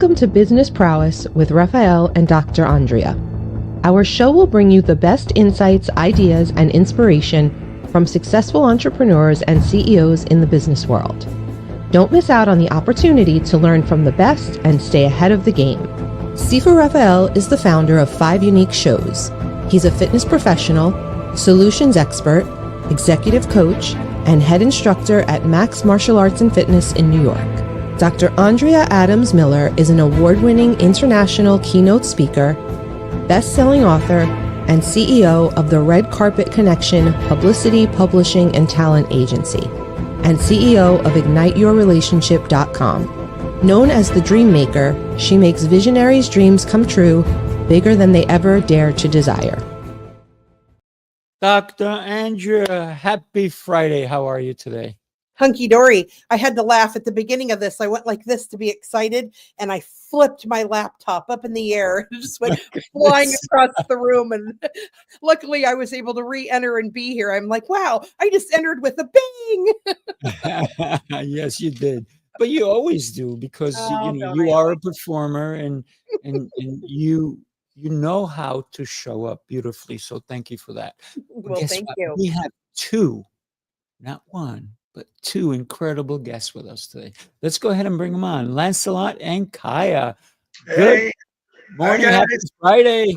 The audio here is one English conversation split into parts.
Welcome to Business Prowess with Rafael and Dr. Andrea. Our show will bring you the best insights, ideas, and inspiration from successful entrepreneurs and CEOs in the business world. Don't miss out on the opportunity to learn from the best and stay ahead of the game. Sifu Rafael is the founder of 5 unique shows. He's a fitness professional, solutions expert, executive coach, and head instructor at Max Martial Arts and Fitness in New York. Dr. Andrea Adams-Miller is an award-winning international keynote speaker, best-selling author, and CEO of the Red Carpet Connection Publicity, Publishing, and Talent Agency, and CEO of IgniteYourRelationship.com. Known as the Dream Maker, she makes visionaries' dreams come true, bigger than they ever dare to desire. Dr. Andrea, happy Friday. How are you today? Hunky-dory. I had to laugh at the beginning of this. I went like this to be excited, and I flipped my laptop up in the air and just went flying across the room. And luckily, I was able to re-enter and be here. I'm like, wow, I just entered with a bang. Yes, you did. But you always do, because you are a performer, and you know how to show up beautifully. So thank you for that. Well, thank you. We have 2, not 1. But 2 incredible guests with us today. Let's go ahead and bring them on. Lancelot and Chaya. Hey. Good morning. Happy Friday.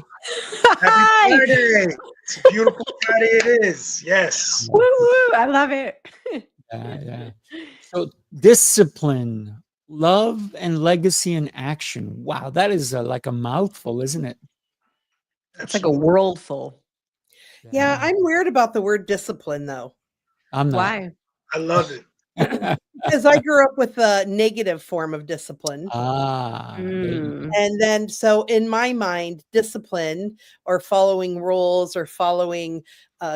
Happy Friday. It's a beautiful Friday it is. Yes. Woo woo. I love it. Yeah. So discipline, love, and legacy in action. Wow, that is like a mouthful, isn't it? It's like a world full. Yeah, I'm weird about the word discipline, though. I'm not. Why? I love it. Because I grew up with a negative form of discipline. And then, so in my mind, discipline or following rules or following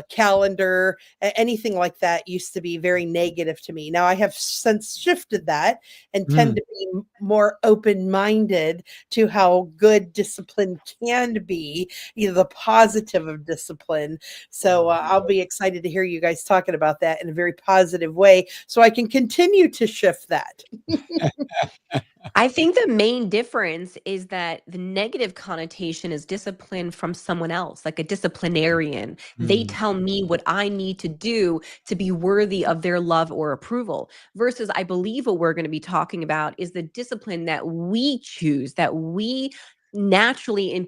calendar, anything like that used to be very negative to me. Now I have since shifted that and tend to be more open-minded to how good discipline can be, the positive of discipline. So I'll be excited to hear you guys talking about that in a very positive way, so I can continue to shift that. I think the main difference is that the negative connotation is discipline from someone else, like a disciplinarian. They tell me what I need to do to be worthy of their love or approval, versus I believe what we're going to be talking about is the discipline that we choose, that we naturally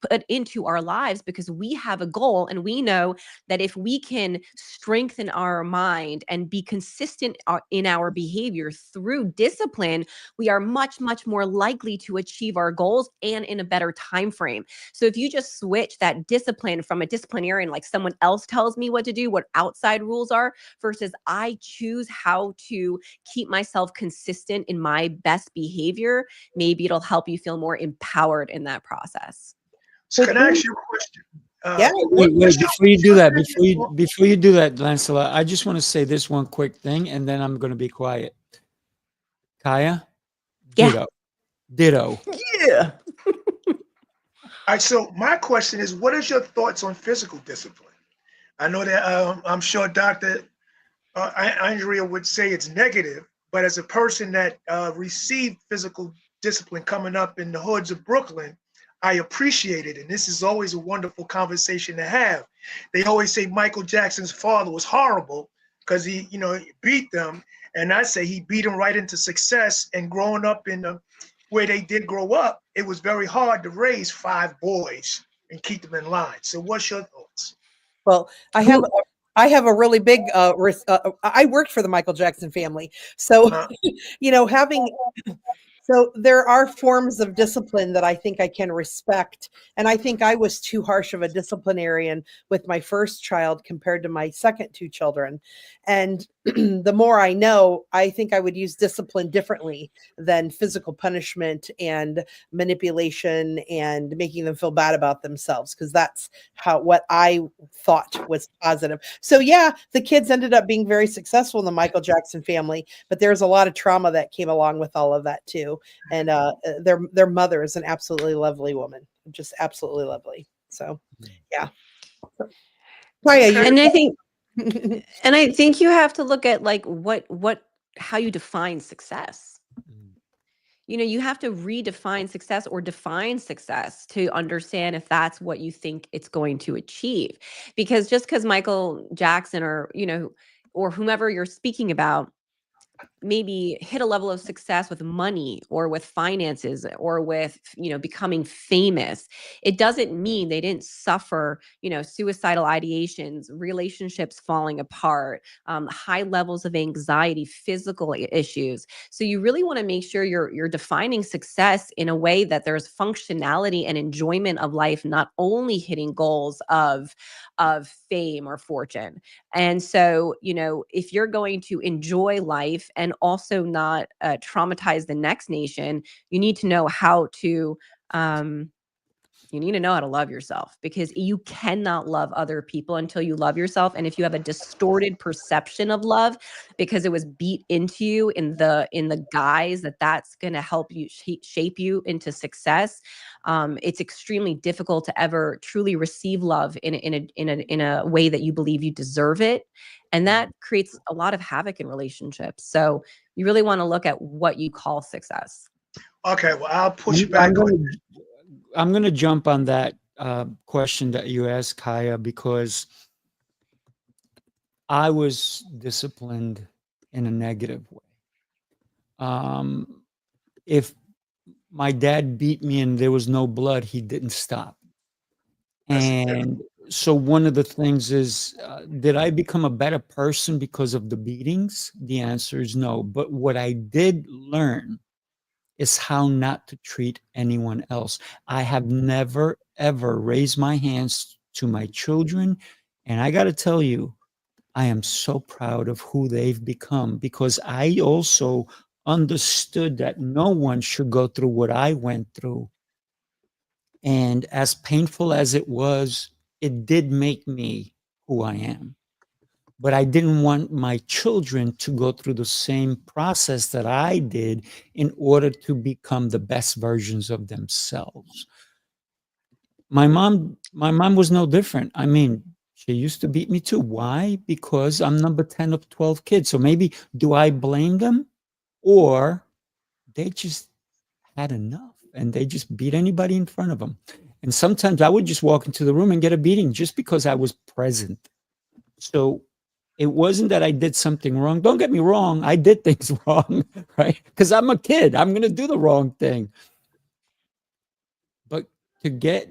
put into our lives, because we have a goal, and we know that if we can strengthen our mind and be consistent in our behavior through discipline, we are much more likely to achieve our goals and in a better time frame. So if you just switch that discipline from a disciplinarian, like someone else tells me what to do, what outside rules are, versus I choose how to keep myself consistent in my best behavior, maybe it'll help you feel more empowered in that process. So can I ask you a question? Wait, before you do that, Lancelot, I just want to say this one quick thing, and then I'm going to be quiet. Chaya? Yeah. Ditto. Yeah. All right, so my question is, what is your thoughts on physical discipline? I know that I'm sure Dr. Andrea would say it's negative, but as a person that received physical discipline coming up in the hoods of Brooklyn, I appreciate it. And this is always a wonderful conversation to have. They always say Michael Jackson's father was horrible because he beat them. And I say he beat them right into success. And growing up in where they did grow up, it was very hard to raise 5 boys and keep them in line. So what's your thoughts? Well, I have a really big I worked for the Michael Jackson family. So, so there are forms of discipline that I think I can respect. And I think I was too harsh of a disciplinarian with my first child compared to my second 2 children. And the more I know, I think I would use discipline differently than physical punishment and manipulation and making them feel bad about themselves, because that's what I thought was positive. So yeah, the kids ended up being very successful in the Michael Jackson family, but there's a lot of trauma that came along with all of that too. And their mother is an absolutely lovely woman, just absolutely lovely. So yeah. And I think you have to look at like how you define success. you have to redefine success or define success to understand if that's what you think it's going to achieve. Because just because Michael Jackson or whomever you're speaking about maybe hit a level of success with money or with finances or with becoming famous, it doesn't mean they didn't suffer suicidal ideations, relationships falling apart, high levels of anxiety, physical issues. So you really want to make sure you're defining success in a way that there's functionality and enjoyment of life, not only hitting goals of fame or fortune. And so, if you're going to enjoy life and also not traumatize the next nation, you need to know how to love yourself, because you cannot love other people until you love yourself. And if you have a distorted perception of love because it was beat into you in the guise that that's going to help you shape you into success, it's extremely difficult to ever truly receive love in a way that you believe you deserve it. And that creates a lot of havoc in relationships. So you really want to look at what you call success. Okay, well, I'll push back on. I'm going to jump on that question that you asked, Chaya, because I was disciplined in a negative way. If my dad beat me and there was no blood, he didn't stop. And so one of the things is, did I become a better person because of the beatings? The answer is no. But what I did learn is how not to treat anyone else. I have never, ever raised my hands to my children. And I got to tell you, I am so proud of who they've become, because I also understood that no one should go through what I went through. And as painful as it was, it did make me who I am. But I didn't want my children to go through the same process that I did in order to become the best versions of themselves. My mom was no different. I mean, she used to beat me too. Why? Because I'm number 10 of 12 kids. So maybe, do I blame them? Or they just had enough and they just beat anybody in front of them. And sometimes I would just walk into the room and get a beating just because I was present. So it wasn't that I did something wrong. Don't get me wrong. I did things wrong, right? Because I'm a kid. I'm going to do the wrong thing. But to get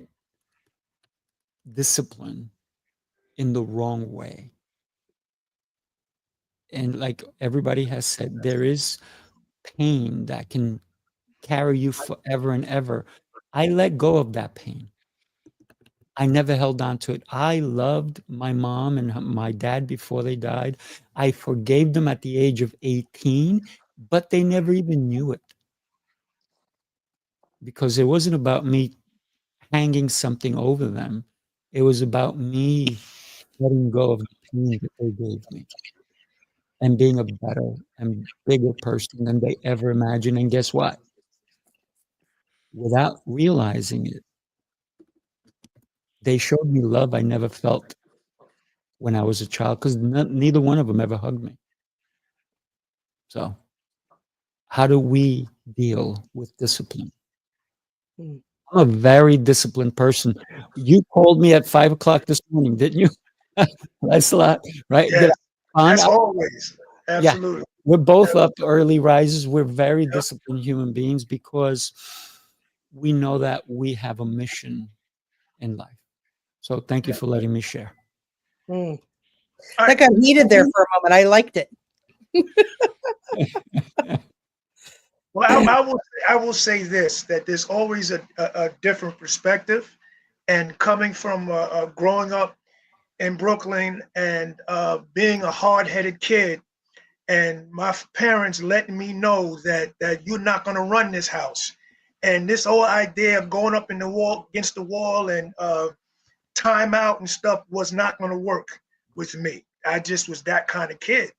discipline in the wrong way, and like everybody has said, there is pain that can carry you forever and ever. I let go of that pain. I never held on to it. I loved my mom and my dad before they died. I forgave them at the age of 18, but they never even knew it, because it wasn't about me hanging something over them. It was about me letting go of the pain that they gave me and being a better and bigger person than they ever imagined. And guess what? Without realizing it, they showed me love I never felt when I was a child, because neither one of them ever hugged me. So how do we deal with discipline? I'm a very disciplined person. You called me at 5 o'clock this morning, didn't you? That's a lot, right? Yes, that's I- always. yeah, Absolutely. we're both up early risers. We're very disciplined human beings because we know that we have a mission in life. So thank you for letting me share. I got heated there for a moment. I liked it. Well, I will say this, that there's always a different perspective. And coming from growing up in Brooklyn and being a hard-headed kid, and my parents letting me know that you're not going to run this house. And this whole idea of going up in the wall, against the wall, and time out and stuff was not going to work with me. I just was that kind of kid.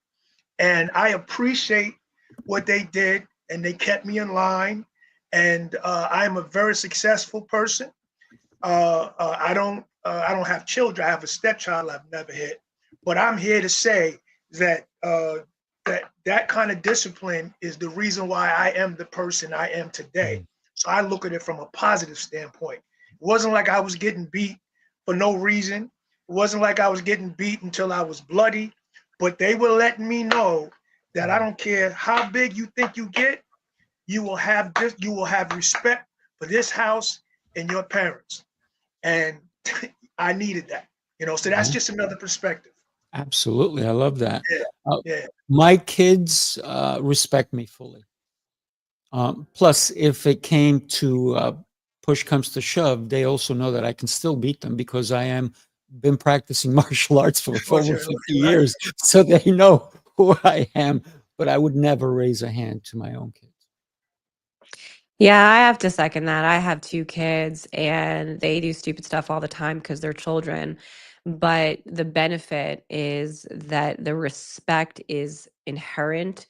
And I appreciate what they did, and they kept me in line. And I am a very successful person. I don't have children. I have a stepchild I've never had. But I'm here to say that that kind of discipline is the reason why I am the person I am today. So I look at it from a positive standpoint. It wasn't like I was getting beat for no reason. It wasn't like I was getting beat until I was bloody, but they were letting me know that I don't care how big you think you get, you will have this, you will have respect for this house and your parents. And I needed that, so that's just another perspective. Absolutely. I love that. Yeah. My kids respect me fully. Plus, if it came to push comes to shove, they also know that I can still beat them because I am been practicing martial arts for over 50 years. So they know who I am, but I would never raise a hand to my own kids. Yeah, I have to second that. I have 2 kids and they do stupid stuff all the time because they're children. But the benefit is that the respect is inherent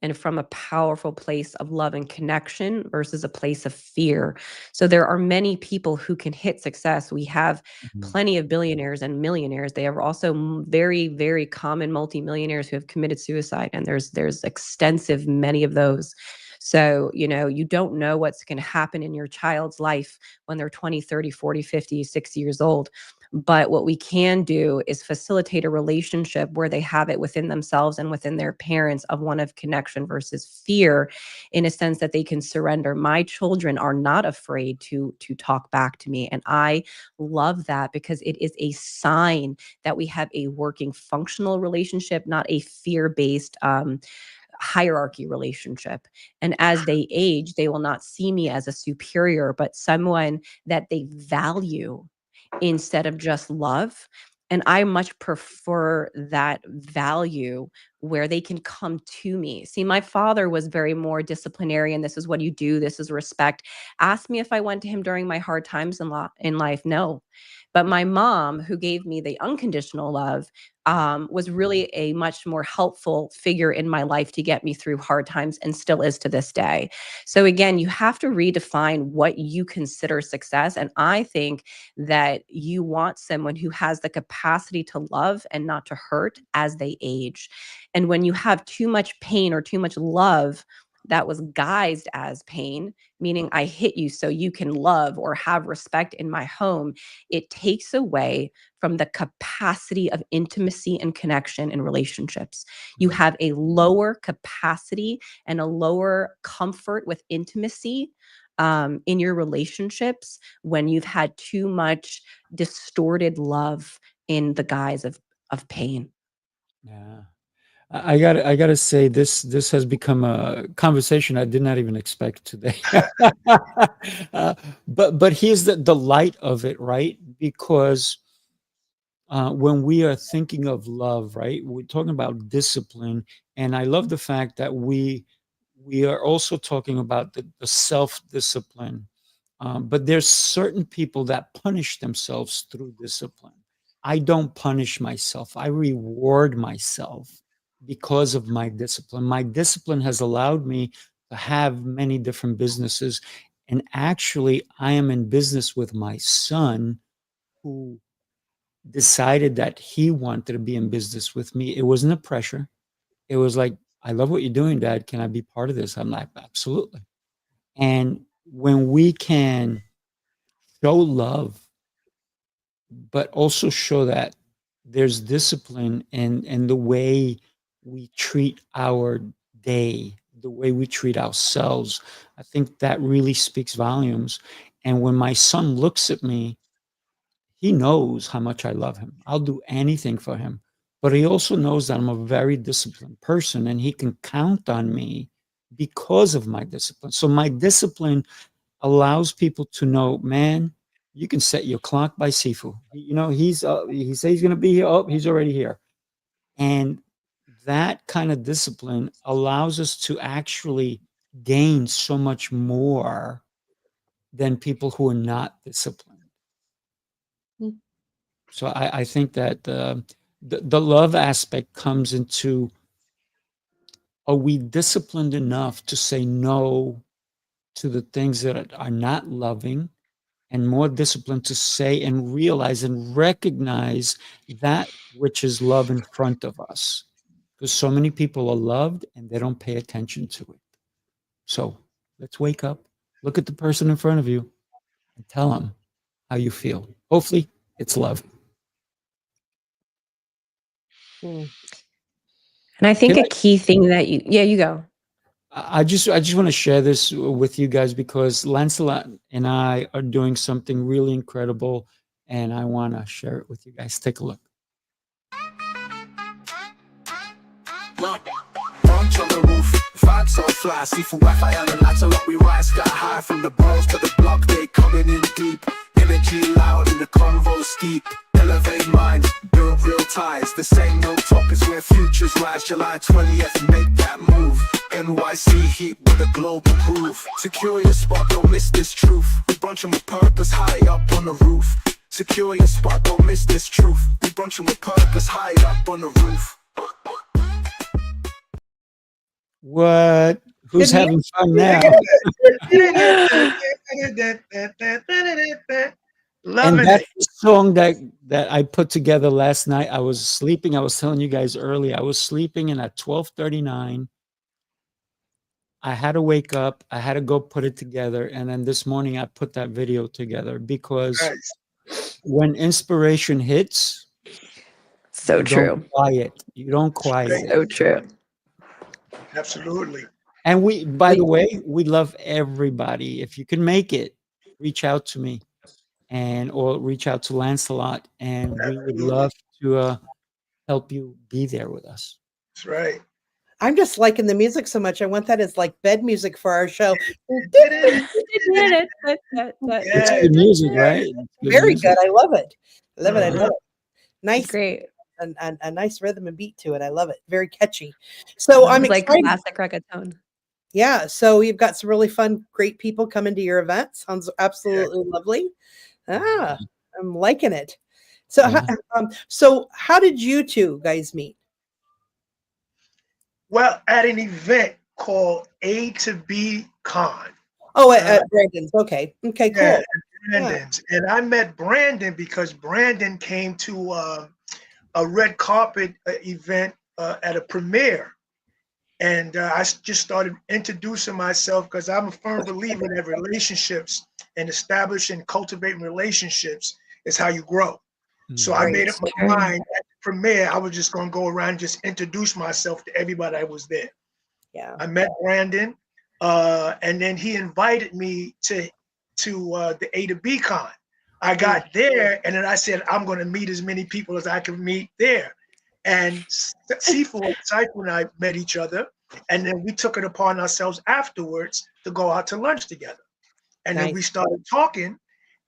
and from a powerful place of love and connection versus a place of fear. So there are many people who can hit success. We have plenty of billionaires and millionaires. They are also very, very common multimillionaires who have committed suicide. And there's extensive many of those. So, you don't know what's going to happen in your child's life when they're 20, 30, 40, 50, 60 years old. But what we can do is facilitate a relationship where they have it within themselves and within their parents of one of connection versus fear, in a sense that they can surrender. My children are not afraid to talk back to me. And I love that because it is a sign that we have a working functional relationship, not a fear-based hierarchy relationship. And as they age, they will not see me as a superior, but someone that they value instead of just love. And I much prefer that value where they can come to me. See, my father was very more disciplinarian. This is what you do. This is respect. Ask me if I went to him during my hard times in life. No. But my mom, who gave me the unconditional love, was really a much more helpful figure in my life to get me through hard times and still is to this day. So again, you have to redefine what you consider success. And I think that you want someone who has the capacity to love and not to hurt as they age. And when you have too much pain or too much love that was guised as pain, meaning I hit you so you can love or have respect in my home, it takes away from the capacity of intimacy and connection in relationships. You have a lower capacity and a lower comfort with intimacy in your relationships when you've had too much distorted love in the guise of pain. Yeah. I gotta say this has become a conversation I did not even expect today. But here's the light of it, right? Because when we are thinking of love, right, we're talking about discipline, and I love the fact that we are also talking about the self-discipline. But there's certain people that punish themselves through discipline. I don't punish myself. I reward myself because of my discipline. My discipline has allowed me to have many different businesses. And actually, I am in business with my son who decided that he wanted to be in business with me. It wasn't a pressure. It was like, I love what you're doing, Dad. Can I be part of this? I'm like, absolutely. And when we can show love, but also show that there's discipline in the way we treat our day, the way we treat ourselves, I think that really speaks volumes. And when my son looks at me, he knows how much I love him. I'll do anything for him. But he also knows that I'm a very disciplined person and he can count on me because of my discipline. So my discipline allows people to know, man, you can set your clock by Sifu. He says he's going to be here. Oh, he's already here. And that kind of discipline allows us to actually gain so much more than people who are not disciplined. So I think that the love aspect comes into, are we disciplined enough to say no to the things that are not loving, and more disciplined to say and realize and recognize that which is love in front of us? because so many people are loved and they don't pay attention to it. So let's wake up, look at the person in front of you, and tell them how you feel. Hopefully, it's love. Mm. And I think Can a key thing that you go. I just want to share this with you guys because Lancelot and I are doing something really incredible, and I want to share it with you guys. Take a look. Bunch on the roof, vibes on fly. Sifu Rafael and Lancelot, we rise sky high from the bros to the block. They coming in deep, energy loud and the convo steep. Elevate minds, build real ties. This ain't no talk, it's where futures rise. July 20th, make that move. NYC heat with a global groove. Secure your spot, don't miss this truth. We brunching with purpose high up on the roof. Secure your spot, don't miss this truth. We brunching with purpose high up on the roof. What? Who's Good having fun now? And Loving that's it. the song that I put together last night. I was sleeping. I was telling you guys earlier. I was sleeping, and at 12:39, I had to wake up. I had to go put it together, and then this morning I put that video together because Nice. when inspiration hits, So you true. don't quiet. You don't quiet. So true. Absolutely. And we, by the way, we love everybody. If you can make it, reach out to me or reach out to Lancelot, and we would Absolutely. love to help you be there with us. That's right. I'm just liking the music so much. I want that as like bed music for our show. It's Yeah. good music, right? It's good Very music. good. I love it. I love it. I Uh-huh. love it. Nice, Great. and a nice rhythm and beat to it. I love it. Very catchy. So I'm It's like excited. classic reggaeton. Yeah. So you've got some really fun, great people coming to your event. Sounds absolutely lovely. Ah, I'm liking it. So, Yeah. so how did you two guys meet? Well, at an event called A to B Con. Oh, at Brandon's. Okay. Okay. Cool. Yeah, at Brandon's. And I met Brandon because Brandon came to a red carpet event at a premiere. And I just started introducing myself because I'm a firm believer that relationships and establishing and cultivating relationships is how you grow. So I made up my mind at the premiere, I was just going to go around and just introduce myself to everybody that was there. Yeah. I met Brandon, and then he invited me to the A to B Con. I got there, and then I said, I'm going to meet as many people as I can meet there. And Sifu and I met each other, and then we took it upon ourselves afterwards to go out to lunch together. And then we started talking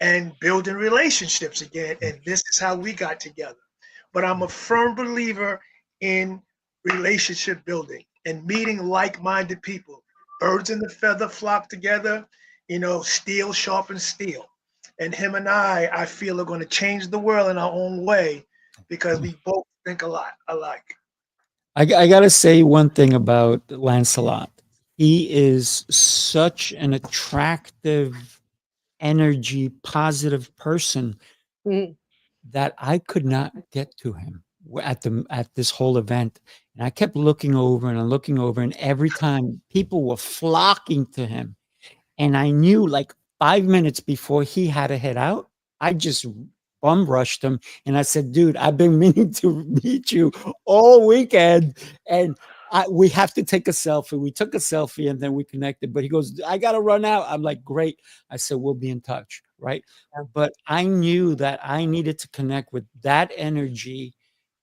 and building relationships again. And this is how we got together. But I'm a firm believer in relationship building and meeting like-minded people. Birds in the feather flock together, steel sharpens steel. And him and I feel are going to change the world in our own way because we both think a lot alike. I got to say one thing about Lancelot. He is such an attractive, energy, positive person that I could not get to him at this whole event. And I kept looking over and every time people were flocking to him. And I knew like 5 minutes before he had to head out, I just bum rushed him and I said, dude, I've been meaning to meet you all weekend and we have to take a selfie. We took a selfie and then we connected, but he goes, I got to run out. I'm like, great. I said, we'll be in touch. Right. Yeah. But I knew that I needed to connect with that energy.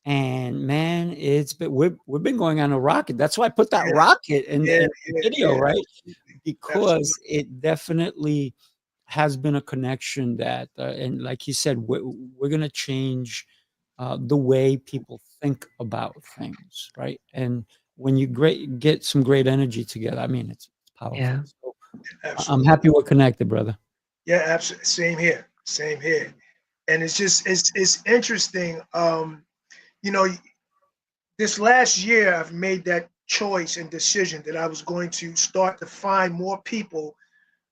And man, we've been going on a rocket. That's why I put that rocket in the video, right? Because it definitely has been a connection that, and like you said, we're going to change the way people think about things, right? And when you get some great energy together, I mean, it's powerful. Yeah. So I'm happy we're connected, brother. Yeah, absolutely. Same here. And it's just, it's interesting. This last year, I've made that choice and decision that I was going to start to find more people,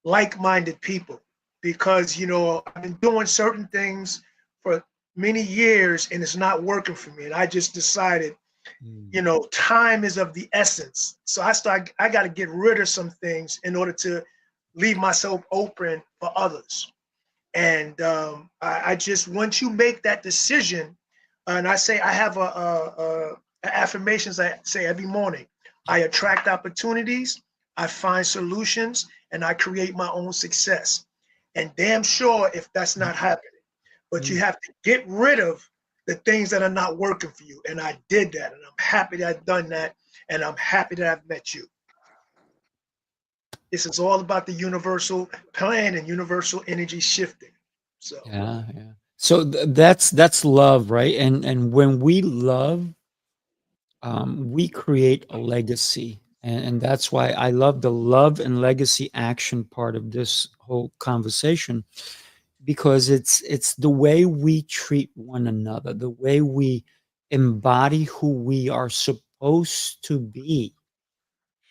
like-minded people, because, I've been doing certain things for many years and it's not working for me. And I just decided you know, time is of the essence. So I got to get rid of some things in order to leave myself open for others. And I just, once you make that decision, and I say, I have affirmations I say every morning. I attract opportunities, I find solutions, and I create my own success. And damn sure if that's not happening, but you have to get rid of the things that are not working for you. And I did that, and I'm happy that I've done that, and I'm happy that I've met you. This is all about the universal plan and universal energy shifting. So Yeah, yeah. So that's love, right? And when we love, we create a legacy, and that's why I love the love and legacy action part of this whole conversation, because it's the way we treat one another, the way we embody who we are supposed to be,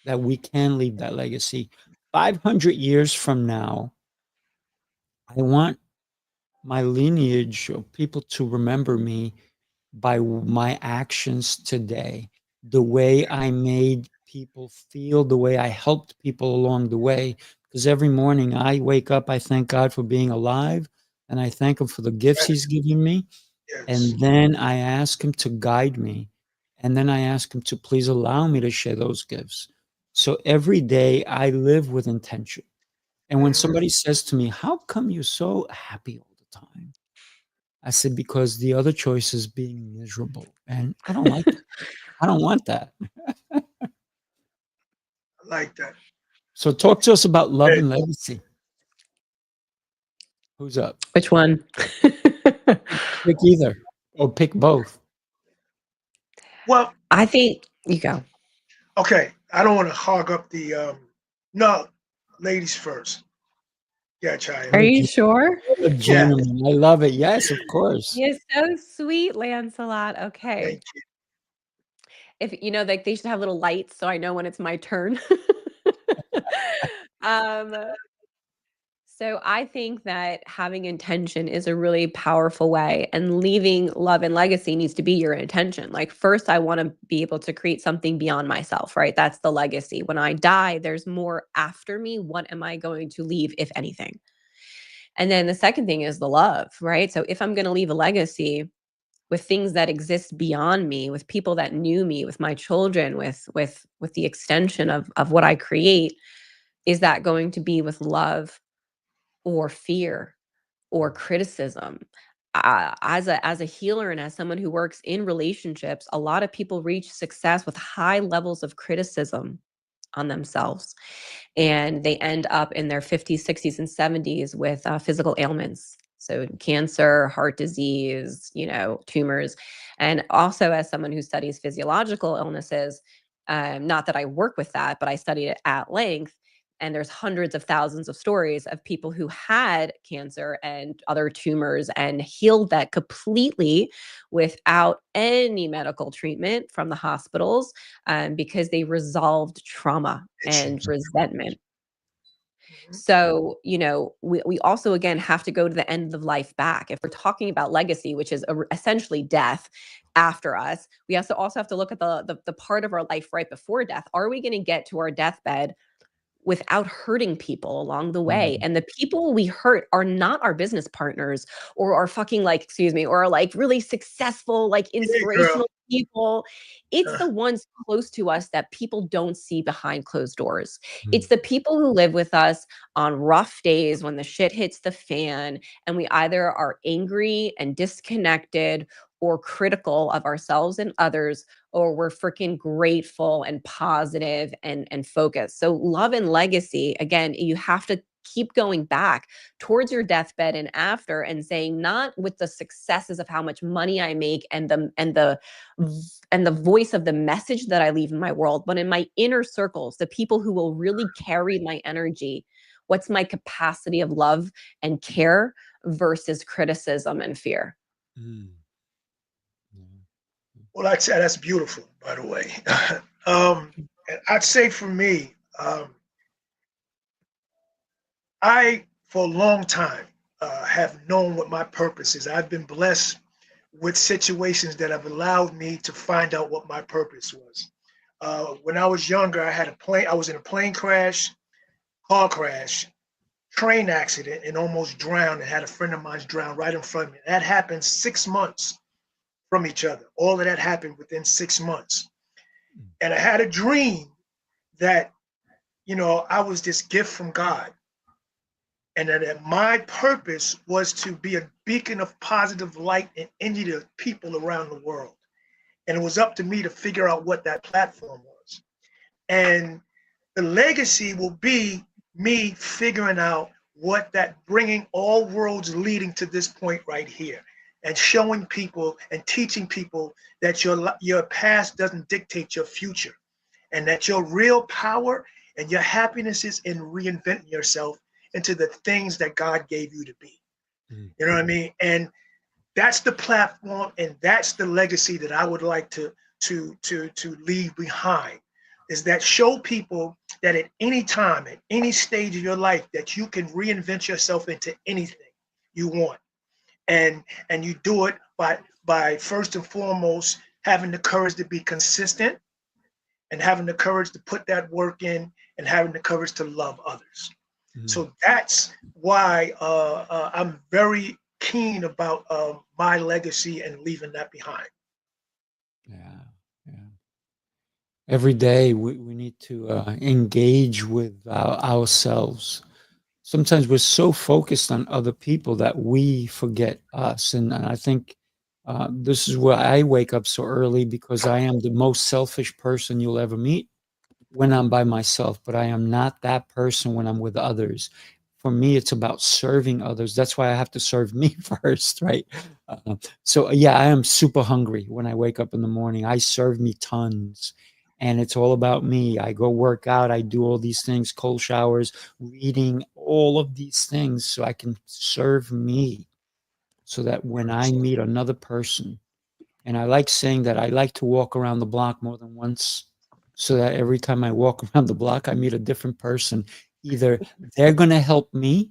that we can leave that legacy. 500 years from now, I want my lineage of people to remember me by my actions today, the way I made people feel, the way I helped people along the way. Because every morning I wake up, I thank God for being alive, and I thank Him for the gifts He's given me. yes. And then I ask Him to guide me. And then I ask Him to please allow me to share those gifts. So every day I live with intention. And when somebody says to me, "How come you're so happy all the time?" I said, "Because the other choice is being miserable, and I don't like that. I don't want that." I like that. So talk to us about love Hey, and legacy. Who's up? Which one? Pick either or pick both. well, I think you go. okay. I don't want to hog up the no, ladies first. Yeah, Chaya. Are What a you gen- sure? what a Yeah, gentleman. I love it. Yes, of course. You're so sweet, Lancelot. Okay. thank you. If you know, like they should have little lights so I know when it's my turn. um, so I think that having intention is a really powerful way, and leaving love and legacy needs to be your intention. Like first, I want to be able to create something beyond myself, right? That's the legacy. When I die, there's more after me. What am I going to leave, if anything? And then the second thing is the love, right? So if I'm going to leave a legacy with things that exist beyond me, with people that knew me, with my children, with the extension of what I create, is that going to be with love or fear or criticism? As a healer and as someone who works in relationships, a lot of people reach success with high levels of criticism on themselves, and they end up in their 50s, 60s, and 70s with physical ailments. So cancer, heart disease, tumors. And also, as someone who studies physiological illnesses, not that I work with that, but I studied it at length. And there's hundreds of thousands of stories of people who had cancer and other tumors and healed that completely without any medical treatment from the hospitals, because they resolved trauma It's and resentment. mhm. So, we also, again, have to go to the end of life back. If we're talking about legacy, which is essentially death after us, we also have to look at the part of our life right before death. Are we going to get to our deathbed without hurting people along the way? Mm. And the people we hurt are not our business partners or our fucking or like really successful, like Hey, girl. inspirational people. It's Uh, the ones close to us that people don't see behind closed doors. Mm. It's the people who live with us on rough days when the shit hits the fan and we either are angry and disconnected or critical of ourselves and others, or we're freaking grateful and positive and focused. So love and legacy, again, you have to keep going back towards your deathbed and after, and saying, not with the successes of how much money I make and the voice of the message that I leave in my world, but in my inner circles, the people who will really carry my energy. What's my capacity of love and care versus criticism and fear? Mm. Yeah. well, I'd say that's beautiful, by the way. And I'd say for me, I, for a long time, have known what my purpose is. I've been blessed with situations that have allowed me to find out what my purpose was. When I was younger, I was in a plane crash, car crash, train accident, and almost drowned, and had a friend of mine drown right in front of me. That happened 6 months from each other. All of that happened within 6 months. And I had a dream that, I was this gift from God, and that my purpose was to be a beacon of positive light and energy to people around the world. And it was up to me to figure out what that platform was. And the legacy will be me figuring out what that, bringing all worlds leading to this point right here, and showing people and teaching people that your past doesn't dictate your future, and that your real power and your happiness is in reinventing yourself into the things that God gave you to be. You know what I mean? And that's the platform, and that's the legacy that I would like to leave behind, is that show people that at any time, at any stage of your life, that you can reinvent yourself into anything you want. And you do it by first and foremost having the courage to be consistent, and having the courage to put that work in, and having the courage to love others. So that's why I'm very keen about my legacy and leaving that behind. Yeah. Every day we need to engage with ourselves. Sometimes we're so focused on other people that we forget us. And I think this is where I wake up so early, because I am the most selfish person you'll ever meet when I'm by myself, but I am not that person when I'm with others. For me, it's about serving others. That's why I have to serve me first, right? So yeah, I am super hungry when I wake up in the morning. I serve me tons, and it's all about me. I go work out. I do all these things, cold showers, reading, all of these things, so I can serve me, so that when I meet another person, and I like saying that I like to walk around the block more than once, so that every time I walk around the block, I meet a different person. Either they're going to help me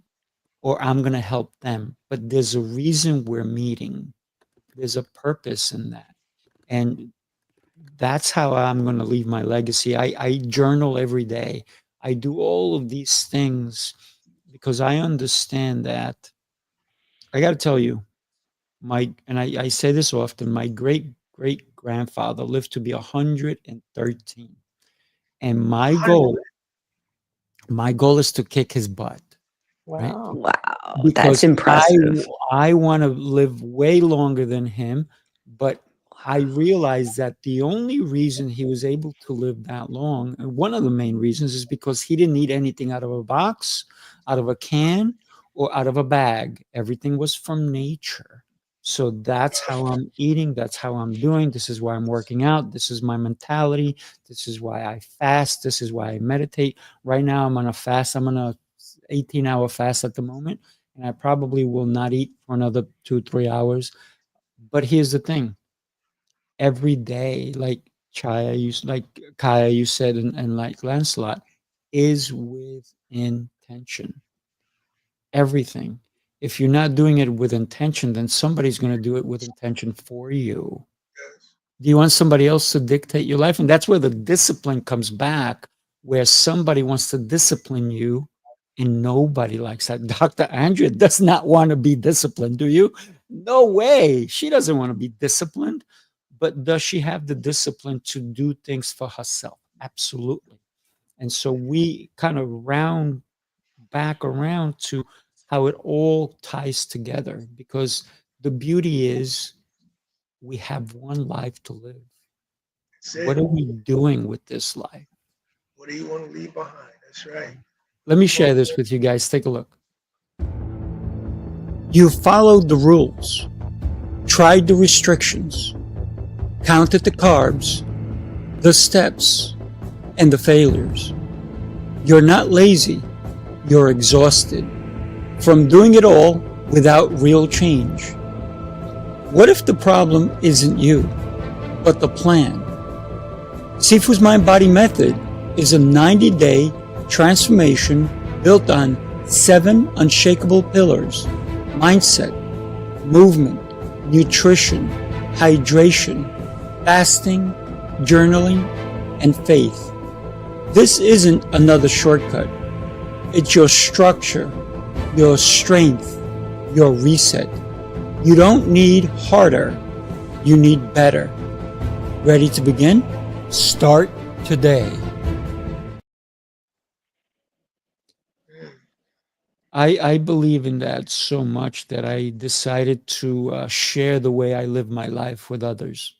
or I'm going to help them. But there's a reason we're meeting. There's a purpose in that. And that's how I'm going to leave my legacy. I journal every day. I do all of these things because I understand that. I got to tell you, I say this often, my great-great-grandfather lived to be 113. And my goal is to kick his butt. Right? Wow, Because that's impressive. I want to live way longer than him, but I realized that the only reason he was able to live that long, and one of the main reasons, is because he didn't eat anything out of a box, out of a can, or out of a bag. Everything was from nature. So that's how I'm eating. That's how I'm doing. This is why I'm working out. This is my mentality. This is why I fast. This is why I meditate. Right now, I'm on a fast. I'm on a 18-hour fast at the moment, and I probably will not eat for another 2-3 hours. But here's the thing. Every day, like Chaya, Kaya, you said, and like Lancelot, is with intention. Everything. If you're not doing it with intention, then somebody's going to do it with intention for you. Do you want somebody else to dictate your life? And that's where the discipline comes back, where somebody wants to discipline you, and nobody likes that. Dr. Andrea does not want to be disciplined, do you? No way. She doesn't want to be disciplined. But does she have the discipline to do things for herself? Absolutely. And so we kind of round back around to how it all ties together, because the beauty is we have one life to live. What are we doing with this life? What do you want to leave behind? That's right. Let me share this with you guys. Take a look. You followed the rules, tried the restrictions, counted the carbs, the steps, and the failures. You're not lazy. You're exhausted from doing it all without real change. What if the problem isn't you, but the plan? Sifu's Mind-Body Method is a 90-day transformation built on 7 unshakable pillars: mindset, movement, nutrition, hydration, fasting, journaling, and faith. This isn't another shortcut. It's your structure, your strength, your reset. You don't need harder, you need better. Ready to begin? Start today. I believe in that so much that I decided to share the way I live my life with others,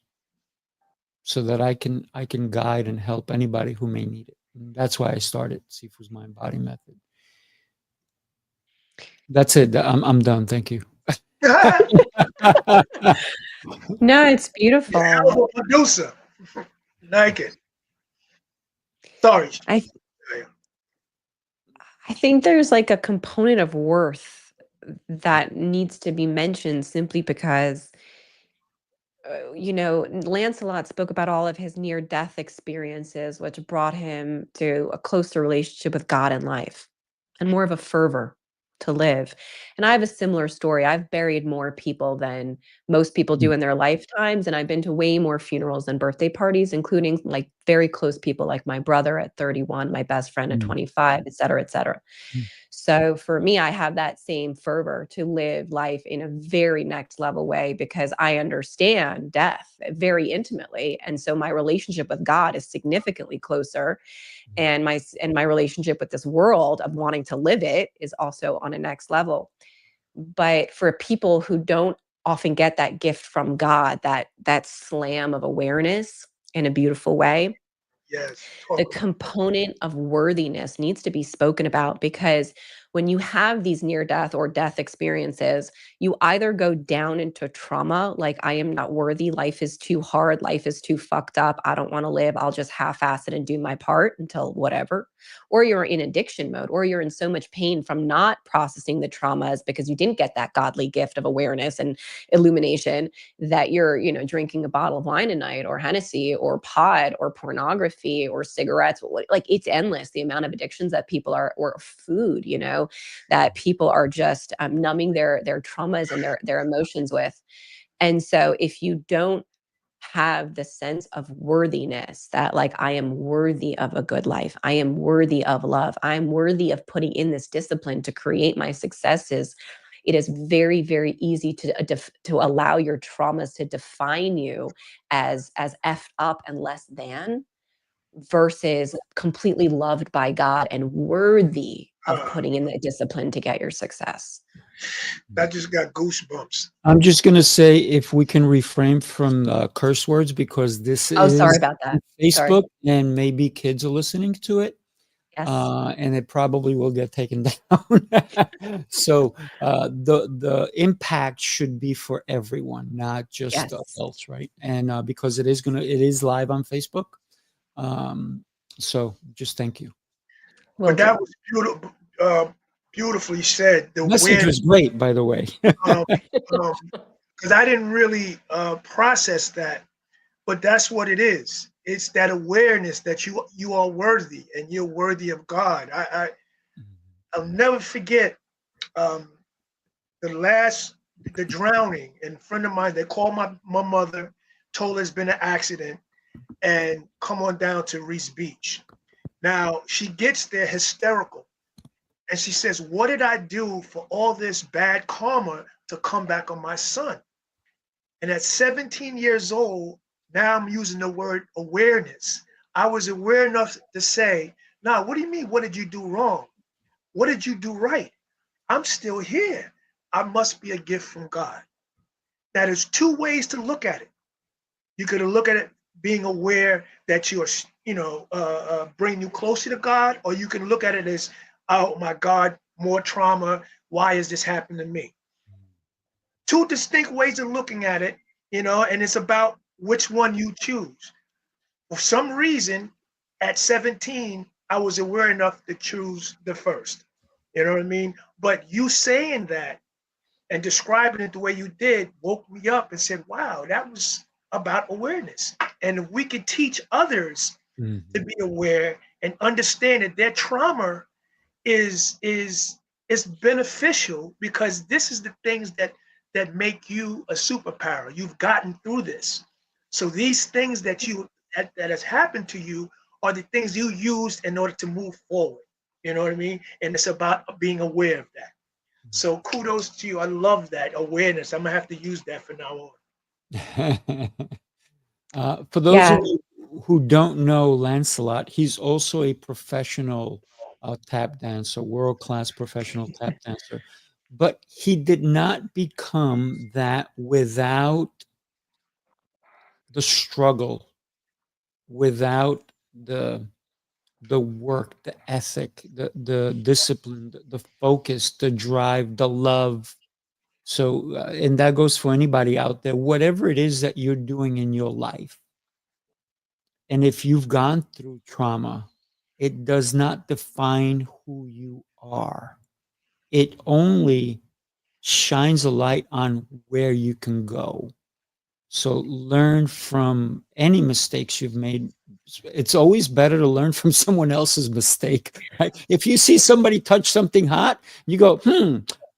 so that I can guide and help anybody who may need it. And that's why I started Sifu's Mind Body Method. That's it. I'm done. Thank you. No, it's You're a beautiful. hell of a producer. Like it. Sorry. I think there's like a component of worth that needs to be mentioned simply because Lancelot spoke about all of his near-death experiences, which brought him to a closer relationship with God and life and more of a fervor to live. And I have a similar story. I've buried more people than most people do in their lifetimes, and I've been to way more funerals and birthday parties, including like very close people like my brother at 31, my best friend at 25, et cetera, et cetera. So for me, I have that same fervor to live life in a very next level way because I understand death very intimately. And so my relationship with God is significantly closer. And my relationship with this world of wanting to live it is also on a next level. But for people who don't often get that gift from God, that slam of awareness in a beautiful way, Yes. the component of worthiness needs to be spoken about, because when you have these near death or death experiences, you either go down into trauma, like I am not worthy, life is too hard, life is too fucked up, I don't want to live, I'll just half-ass it and do my part until whatever, or you're in addiction mode, or you're in so much pain from not processing the traumas because you didn't get that godly gift of awareness and illumination, that you're, drinking a bottle of wine a night or Hennessy or pot or pornography or cigarettes. Like it's endless, the amount of addictions that people are, or food, that people are just numbing their traumas and their emotions with. And so if you don't have the sense of worthiness, that like I am worthy of a good life, I am worthy of love, I'm worthy of putting in this discipline to create my successes, it is very, very easy to allow your traumas to define you as effed up and less than, versus completely loved by God and worthy of putting in the discipline to get your success. That just got goosebumps. I'm just going to say, if we can refrain from curse words, because this Oh, is sorry about that. Facebook, Sorry. and maybe kids are listening to it. Yes. And it probably will get taken down. So the impact should be for everyone, not just Yes. adults, right? And because it is live on Facebook. So just thank you. But that was beautiful, beautifully said. The message was great, by the way. Because I didn't really process that, but that's what it is. It's that awareness that you are worthy and you're worthy of God. I'll never forget the drowning. And a friend of mine, they called my mother, told her it's been an accident, and come on down to Reese Beach. Now she gets there hysterical, and she says, "What did I do for all this bad karma to come back on my son?" And at 17 years old, now I'm using the word awareness. I was aware enough to say, "Nah, what do you mean? What did you do wrong? What did you do right? I'm still here. I must be a gift from God." Now, there's two ways to look at it. You could look at it being aware that you're, bringing you closer to God, or you can look at it as, "Oh my God, more trauma. Why is this happening to me?" Two distinct ways of looking at it, and it's about which one you choose. For some reason, at 17, I was aware enough to choose the first. You know what I mean? But you saying that and describing it the way you did woke me up and said, wow, that was about awareness. And if we could teach others to be aware and understand that their trauma is beneficial, because this is the things that that make you a superpower. You've gotten through this. So these things that has happened to you are the things you used in order to move forward. You know what I mean? And it's about being aware of that. So kudos to you. I love that awareness. I'm gonna have to use that from now on. For those Yeah. of you who don't know Lancelot, he's also a professional tap dancer, world-class professional tap dancer. But he did not become that without the struggle, without the work, the ethic, the discipline, the focus, the drive, the love. So, and that goes for anybody out there, whatever it is that you're doing in your life. And if you've gone through trauma, it does not define who you are. It only shines a light on where you can go. So learn from any mistakes you've made. It's always better to learn from someone else's mistake, right? If you see somebody touch something hot, you go,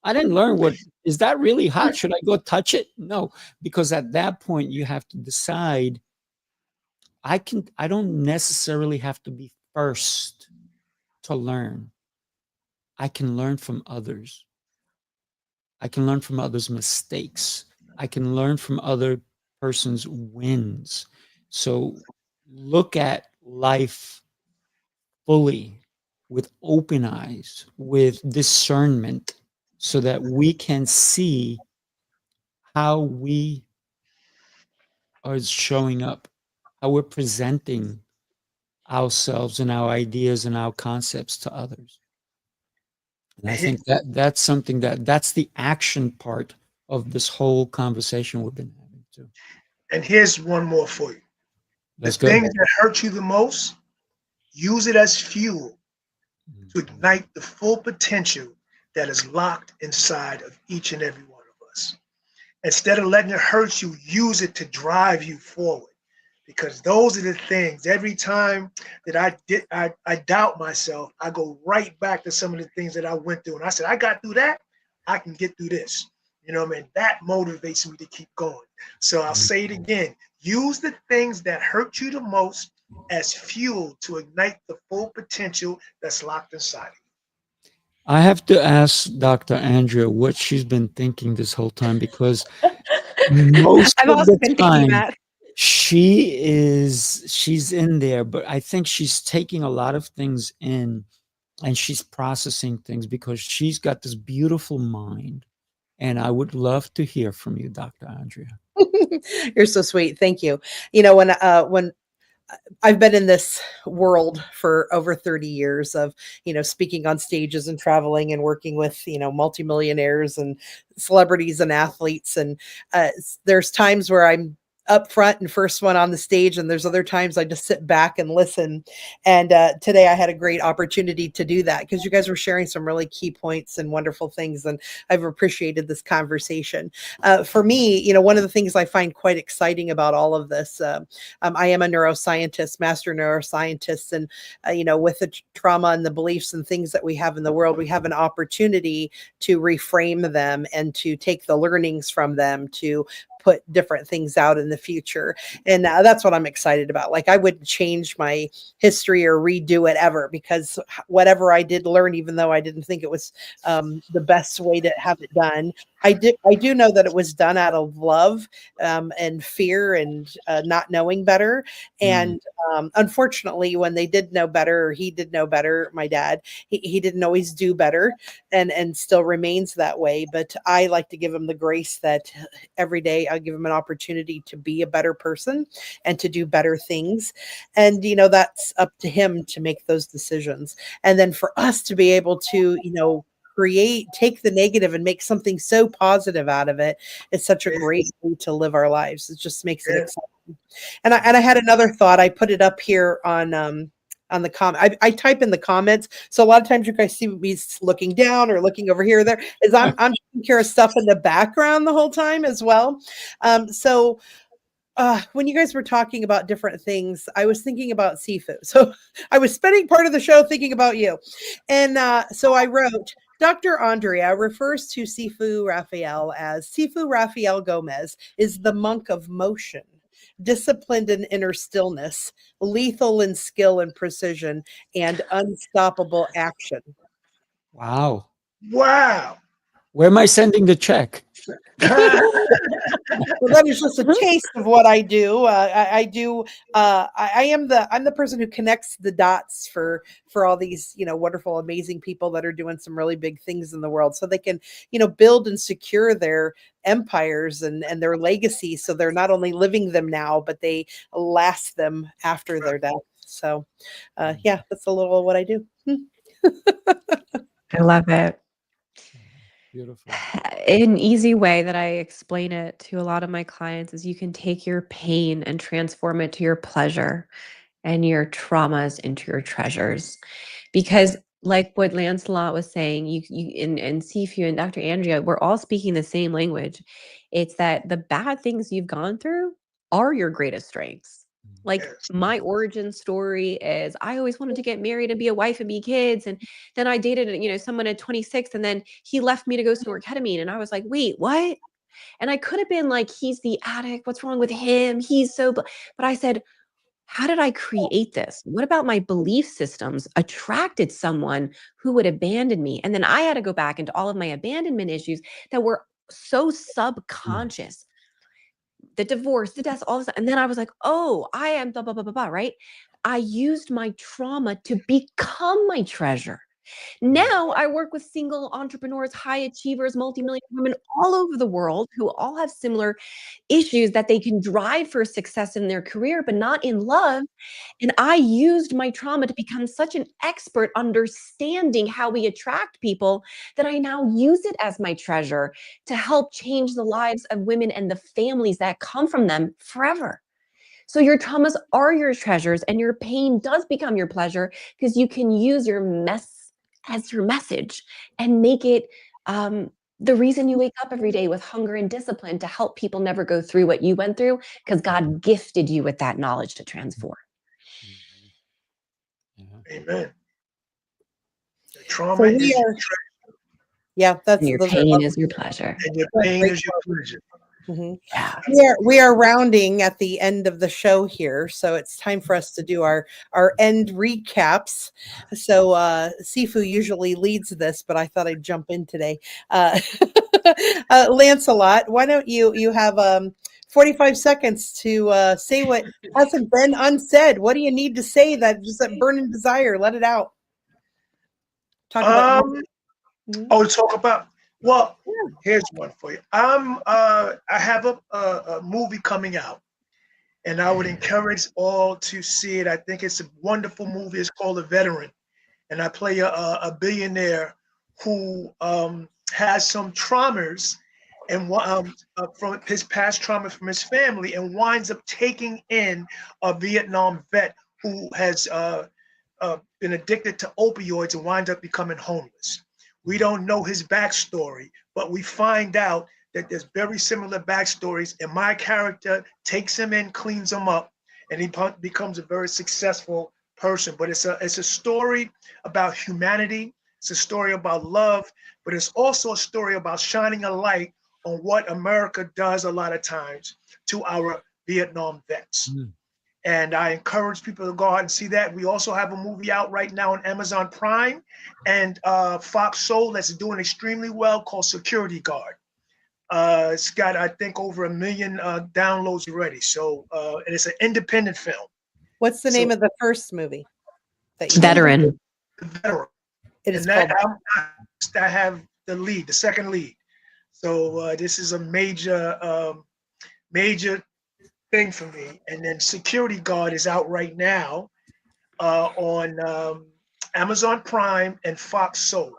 I didn't learn is that really hot? Should I go touch it? No, because at that point you have to decide, I don't necessarily have to be first to learn. I can learn from others. I can learn from others' mistakes. I can learn from other person's wins. So look at life fully with open eyes, with discernment, so that we can see how we are showing up, how we're presenting ourselves and our ideas and our concepts to others. And I think that's something that's the action part of this whole conversation we've been having too. And here's one more for you. Let's The go. things that hurt you the most, use it as fuel to ignite the full potential that is locked inside of each and every one of us. Instead of letting it hurt you, use it to drive you forward. Because those are the things, every time that I doubt myself, I go right back to some of the things that I went through. And I said, I got through that, I can get through this. You know what I mean? That motivates me to keep going. So I'll say it again. Use the things that hurt you the most as fuel to ignite the full potential that's locked inside of you. I have to ask Dr. Andrea what she's been thinking this whole time, because most I've of also the been thinking time that. she's in there, but I think she's taking a lot of things in and she's processing things because she's got this beautiful mind. And I would love to hear from you, Dr. Andrea. You're so sweet. Thank you. You know, when I've been in this world for over 30 years of, speaking on stages and traveling and working with, multimillionaires and celebrities and athletes. And there's times where I'm up front and first one on the stage, and there's other times I just sit back and listen. And today I had a great opportunity to do that because you guys were sharing some really key points and wonderful things, and I've appreciated this conversation. For me, one of the things I find quite exciting about all of this, I am a neuroscientist, master neuroscientist, and with the trauma and the beliefs and things that we have in the world, we have an opportunity to reframe them and to take the learnings from them to put different things out in the future. And that's what I'm excited about. Like, I wouldn't change my history or redo it ever, because whatever I did learn, even though I didn't think it was the best way to have it done, I do know that it was done out of love and fear and not knowing better. And unfortunately, when they did know better, or he did know better, my dad, he didn't always do better, and still remains that way. But I like to give him the grace that every day I'll give him an opportunity to be a better person and to do better things. And, that's up to him to make those decisions. And then for us to be able to, take the negative and make something so positive out of it. It's such a great way to live our lives. It just makes it exciting. And I had another thought. I put it up here on the comment. I type in the comments. So a lot of times you guys see me looking down or looking over here or there, is I'm taking care of stuff in the background the whole time as well. So when you guys were talking about different things, I was thinking about Sifu. So I was spending part of the show thinking about you. And so I wrote, Dr. Andrea refers to Sifu Rafael as Sifu Rafael Gomez is the monk of motion, disciplined in inner stillness, lethal in skill and precision, and unstoppable action. Wow. Wow. Where am I sending the check? Well, that is just a taste of what I do. I do. I'm the person who connects the dots for all these wonderful, amazing people that are doing some really big things in the world, so they can build and secure their empires and their legacy, so they're not only living them now, but they last them after their death. So, yeah, that's a little of what I do. I love it. Beautiful. An easy way that I explain it to a lot of my clients is you can take your pain and transform it to your pleasure and your traumas into your treasures. Because like what Lancelot was saying, you and Sifu and Dr. Andrea, we're all speaking the same language. It's that the bad things you've gone through are your greatest strengths. Like Yes. my origin story is I always wanted to get married and be a wife and be kids. And then I dated, someone at 26 and then he left me to go snort ketamine. And I was like, wait, what? And I could have been like, he's the addict. What's wrong with him? He's so, but I said, how did I create this? What about my belief systems attracted someone who would abandon me? And then I had to go back into all of my abandonment issues that were so subconscious. The divorce, the death, all this. And then I was like, oh, I am blah, blah, blah, blah, blah, right? I used my trauma to become my treasure. Now I work with single entrepreneurs, high achievers, multi-million women all over the world who all have similar issues that they can drive for success in their career, but not in love. And I used my trauma to become such an expert understanding how we attract people that I now use it as my treasure to help change the lives of women and the families that come from them forever. So your traumas are your treasures and your pain does become your pleasure because you can use your mess as your message and make it the reason you wake up every day with hunger and discipline to help people never go through what you went through because God gifted you with that knowledge to transform. Amen. The So trauma is your treasure, yeah, And your pain is your pleasure. and your pain is your pleasure. Mhm. Yeah. We are rounding at the end of the show here, so it's time for us to do our end recaps. So Sifu usually leads this, but I thought I'd jump in today. Lancelot, why don't you have 45 seconds to say what hasn't been unsaid? What do you need to say that just that burning desire? Let it out. Talk about. Oh, talk about. Well, here's one for you. I have a movie coming out, and I would encourage all to see it. I think it's a wonderful movie. It's called The Veteran, and I play a billionaire who has some traumas and from his past trauma from his family, and winds up taking in a Vietnam vet who has been addicted to opioids and winds up becoming homeless. We don't know his backstory, but we find out that there's very similar backstories, and my character takes him in, cleans him up, and he becomes a very successful person. But it's a story about humanity. It's a story about love, but it's also a story about shining a light on what America does a lot of times to our Vietnam vets. And I encourage people to go out and see that. We also have a movie out right now on Amazon Prime and Fox Soul that's doing extremely well called Security Guard. It's got, I think, over 1 million downloads already. So, and it's an independent film. What's the name of the first movie? Veteran. Veteran. It is and called. I have the lead, the second lead. So this is a major, major thing for me. And then Security Guard is out right now on Amazon Prime and Fox Soul.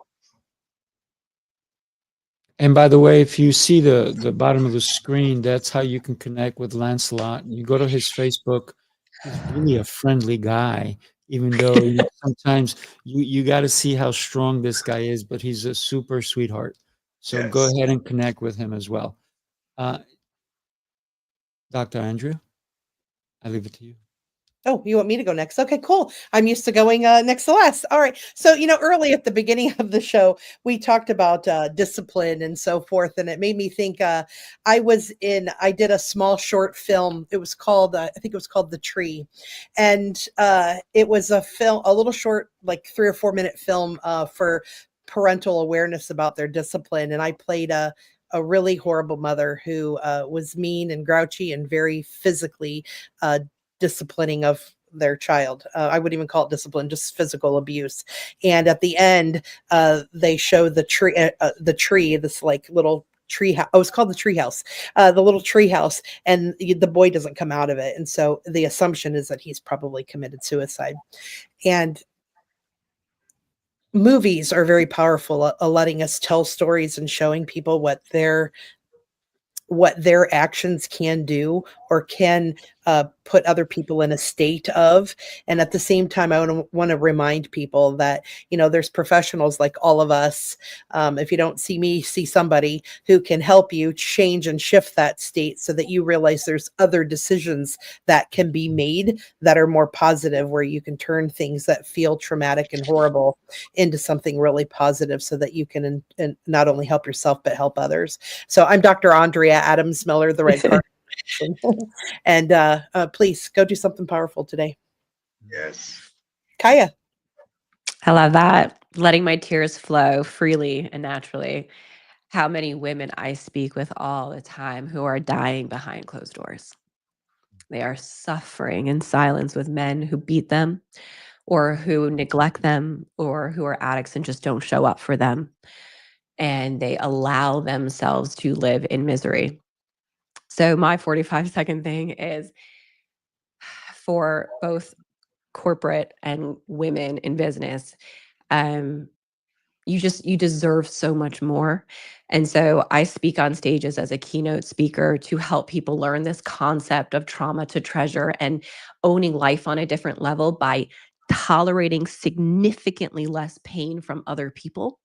And by the way, if you see the bottom of the screen, that's how you can connect with Lancelot. You go to his Facebook. He's really a friendly guy, even though sometimes you got to see how strong this guy is, but he's a super sweetheart. So Yes. go ahead and connect with him as well. Dr. Andrea, I leave it to you. Oh, you want me to go next? Okay, cool. I'm used to going next to last. All right. So, early at the beginning of the show, we talked about discipline and so forth. And it made me think I did a small short film. It was called, I think it was called The Tree. And it was a little short, like 3 or 4 minute film for parental awareness about their discipline. And I played a really horrible mother who was mean and grouchy and very physically disciplining of their child. I wouldn't even call it discipline, just physical abuse. And at the end, they show the tree, this like little tree house. Oh, it's called the tree house, the little tree house, and the boy doesn't come out of it. And so the assumption is that he's probably committed suicide. And movies are very powerful at letting us tell stories and showing people what their actions can do or can put other people in a state of. And at the same time, I want to remind people that, there's professionals like all of us. If you don't see me, see somebody who can help you change and shift that state so that you realize there's other decisions that can be made that are more positive, where you can turn things that feel traumatic and horrible into something really positive so that you can not only help yourself, but help others. So I'm Dr. Andrea Adams-Miller, the red card. And please go do something powerful today. Yes. Chaya. I love that. Letting my tears flow freely and naturally. How many women I speak with all the time who are dying behind closed doors. They are suffering in silence with men who beat them or who neglect them or who are addicts and just don't show up for them. And they allow themselves to live in misery. So my 45-second thing is for both corporate and women in business. You deserve so much more. And so I speak on stages as a keynote speaker to help people learn this concept of trauma to treasure and owning life on a different level by tolerating significantly less pain from other people.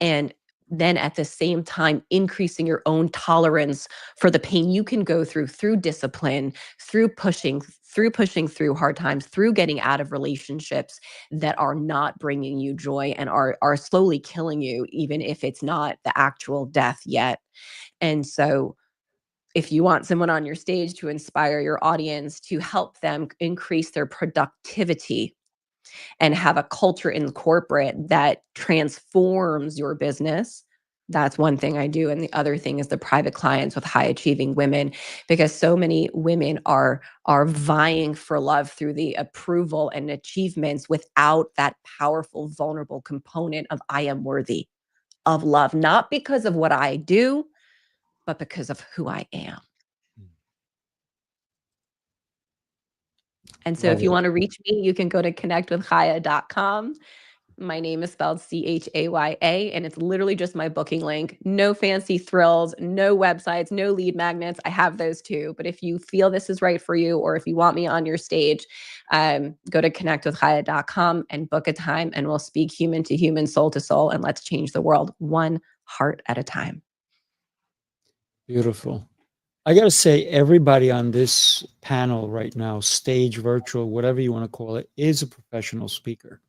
And then at the same time, increasing your own tolerance for the pain you can go through discipline, through pushing through hard times, through getting out of relationships that are not bringing you joy and are slowly killing you, even if it's not the actual death yet. And so if you want someone on your stage to inspire your audience, to help them increase their productivity and have a culture in corporate that transforms your business, that's one thing I do. And the other thing is the private clients with high achieving women, because so many women are vying for love through the approval and achievements without that powerful, vulnerable component of I am worthy of love, not because of what I do, but because of who I am. And so if you want to reach me, you can go to connectwithchaya.com. My name is spelled Chaya, and it's literally just my booking link. No fancy thrills, no websites, no lead magnets. I have those too. But if you feel this is right for you, or if you want me on your stage, go to connectwithchaya.com and book a time, and we'll speak human to human, soul to soul, and let's change the world one heart at a time. Beautiful. I got to say, everybody on this panel right now, stage, virtual, whatever you want to call it, is a professional speaker.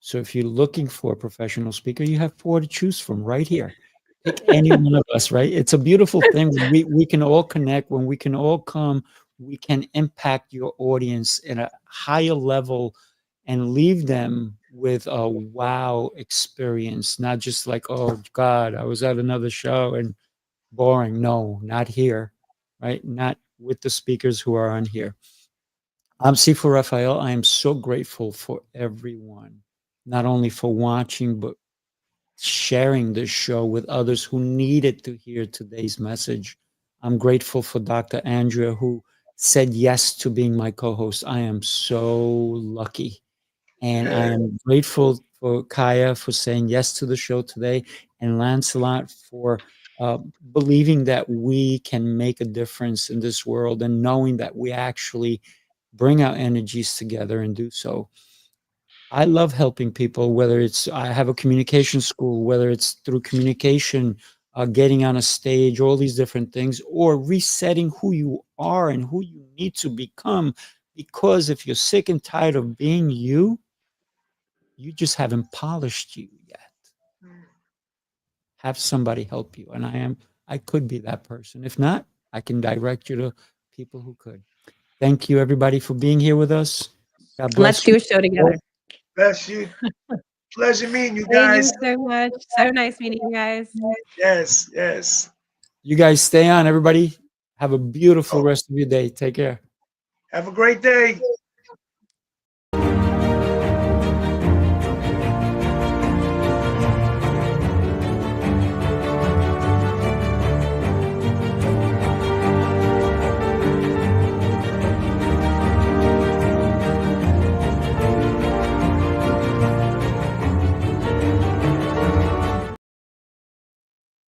So if you're looking for a professional speaker, you have 4 to choose from right here. Pick any one of us, right? It's a beautiful thing. We can all connect. When we can all come, we can impact your audience at a higher level and leave them with a wow experience, not just like, oh, God, I was at another show and boring. No, not here. Right? Not with the speakers who are on here. I'm Sifu Rafael. I am so grateful for everyone, not only for watching, but sharing this show with others who needed to hear today's message. I'm grateful for Dr. Andrea, who said yes to being my co-host. I am so lucky. And I am grateful for Chaya for saying yes to the show today, and Lancelot for believing that we can make a difference in this world and knowing that we actually bring our energies together and do so. I love helping people, whether it's I have a communication school, whether it's through communication, getting on a stage, all these different things, or resetting who you are and who you need to become Because if you're sick and tired of being you, you just haven't polished you yet. Have somebody help you. And I could be that person. If not, I can direct you to people who could. Thank you, everybody, for being here with us. God bless Let's do a show together. Bless you. Pleasure meeting you Thank you guys. so much. So nice meeting you guys. Yes, yes. you guys. Stay on, everybody. Have a beautiful rest of your day. Take care. Have a great day.